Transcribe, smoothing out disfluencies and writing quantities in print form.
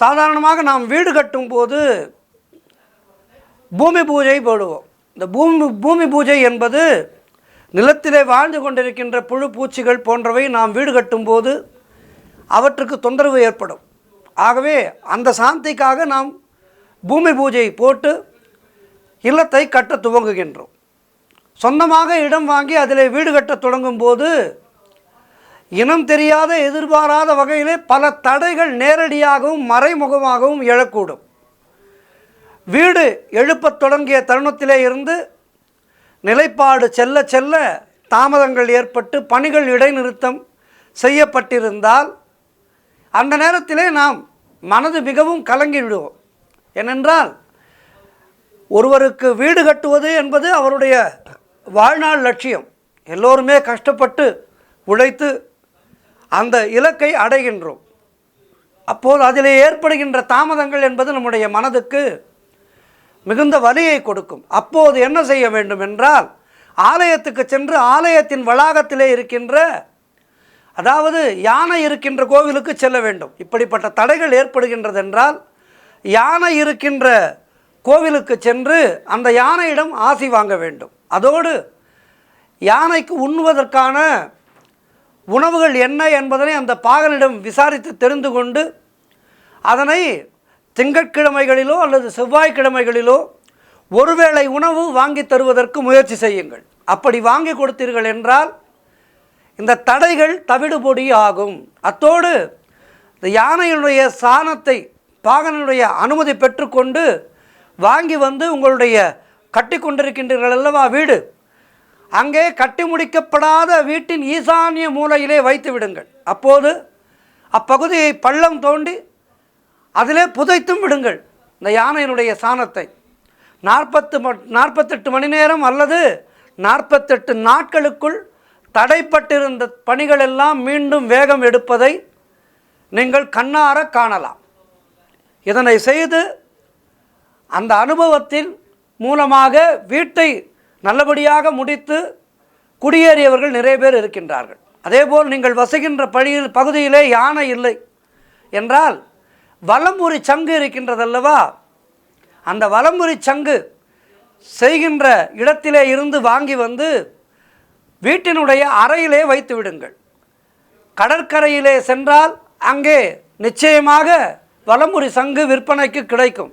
சாதாரணமாக நாம் வீடு கட்டும்போது பூமி பூஜை போடுவோம். இந்த பூமி பூஜை என்பது நிலத்திலே வாழ்ந்து கொண்டிருக்கின்ற புழு பூச்சிகள் போன்றவை நாம் வீடு கட்டும்போது அவற்றுக்கு தொந்தரவு ஏற்படும். ஆகவே அந்த சாந்திக்காக நாம் பூமி பூஜை போட்டு இல்லத்தை கட்ட துவங்குகின்றோம். சொந்தமாக இடம் வாங்கி அதிலே வீடு கட்ட தொடங்கும் போது இனம் தெரியாத எதிர்பாராத வகையிலே பல தடைகள் நேரடியாகவும் மறைமுகமாகவும் எழக்கூடும். வீடு எழுப்பத் தொடங்கிய தருணத்திலே இருந்து நிலைப்பாடு செல்ல செல்ல தாமதங்கள் ஏற்பட்டு பணிகள் இடைநிறுத்தம் செய்யப்பட்டிருந்தால் அந்த நேரத்திலே நாம் மனது மிகவும் கலங்கிவிடுவோம். ஏனென்றால் ஒருவருக்கு வீடு கட்டுவது என்பது அவருடைய வாழ்நாள் லட்சியம். எல்லோருமே கஷ்டப்பட்டு உழைத்து அந்த இலக்கை அடைகின்றோம். அப்போது அதிலே ஏற்படுகின்ற தாமதங்கள் என்பது நம்முடைய மனதுக்கு மிகுந்த வலியை கொடுக்கும். அப்போது என்ன செய்ய வேண்டும் என்றால், ஆலயத்துக்கு சென்று ஆலயத்தின் வளாகத்திலே இருக்கின்ற, அதாவது யானை இருக்கின்ற கோவிலுக்கு செல்ல வேண்டும். இப்படிப்பட்ட தடைகள் ஏற்படுகின்றது என்றால் யானை இருக்கின்ற கோவிலுக்கு சென்று அந்த யானையிடம் ஆசி வாங்க வேண்டும். அதோடு யானைக்கு உண்ணுவதற்கான உணவுகள் என்ன என்பதனை அந்த பாகனிடம் விசாரித்து தெரிந்து கொண்டு அதனை திங்கட்கிழமைகளிலோ அல்லது செவ்வாய்க்கிழமைகளிலோ ஒருவேளை உணவு வாங்கி தருவதற்கு முயற்சி செய்யுங்கள். அப்படி வாங்கி கொடுத்தீர்கள் என்றால் இந்த தடைகள் தவிடுபொடி ஆகும். அத்தோடு இந்த யானையினுடைய சாணத்தை பாகனுடைய அனுமதி பெற்றுக்கொண்டு வாங்கி வந்து உங்களுடைய கட்டி கொண்டிருக்கின்றீர்கள் அல்லவா வீடு, அங்கே கட்டி முடிக்கப்படாத வீட்டின் ஈசானிய மூலையிலே வைத்து விடுங்கள். அப்போது அப்பகுதியை பள்ளம் தோண்டி அதிலே புதைத்தும் விடுங்கள் இந்த யானையினுடைய சாணத்தை. 48 மணி நேரம் அல்லது 48 நாட்களுக்குள் தடைப்பட்டிருந்த பணிகளெல்லாம் மீண்டும் வேகம் எடுப்பதை நீங்கள் கண்ணார காணலாம். இதனை செய்து அந்த அனுபவத்தின் மூலமாக வீட்டை நல்லபடியாக முடித்து குடியேறியவர்கள் நிறைய பேர் இருக்கின்றார்கள். அதேபோல் நீங்கள் வசிக்கின்ற பகுதியிலே யானை இல்லை என்றால் வலம்புரி சங்கு இருக்கின்றதல்லவா, அந்த வலம்புரி சங்கு செய்கின்ற இடத்திலே இருந்து வாங்கி வந்து வீட்டினுடைய அறையிலே வைத்து விடுங்கள். கடற்கரையிலே சென்றால் அங்கே நிச்சயமாக வலம்புரி சங்கு விற்பனைக்கு கிடைக்கும்.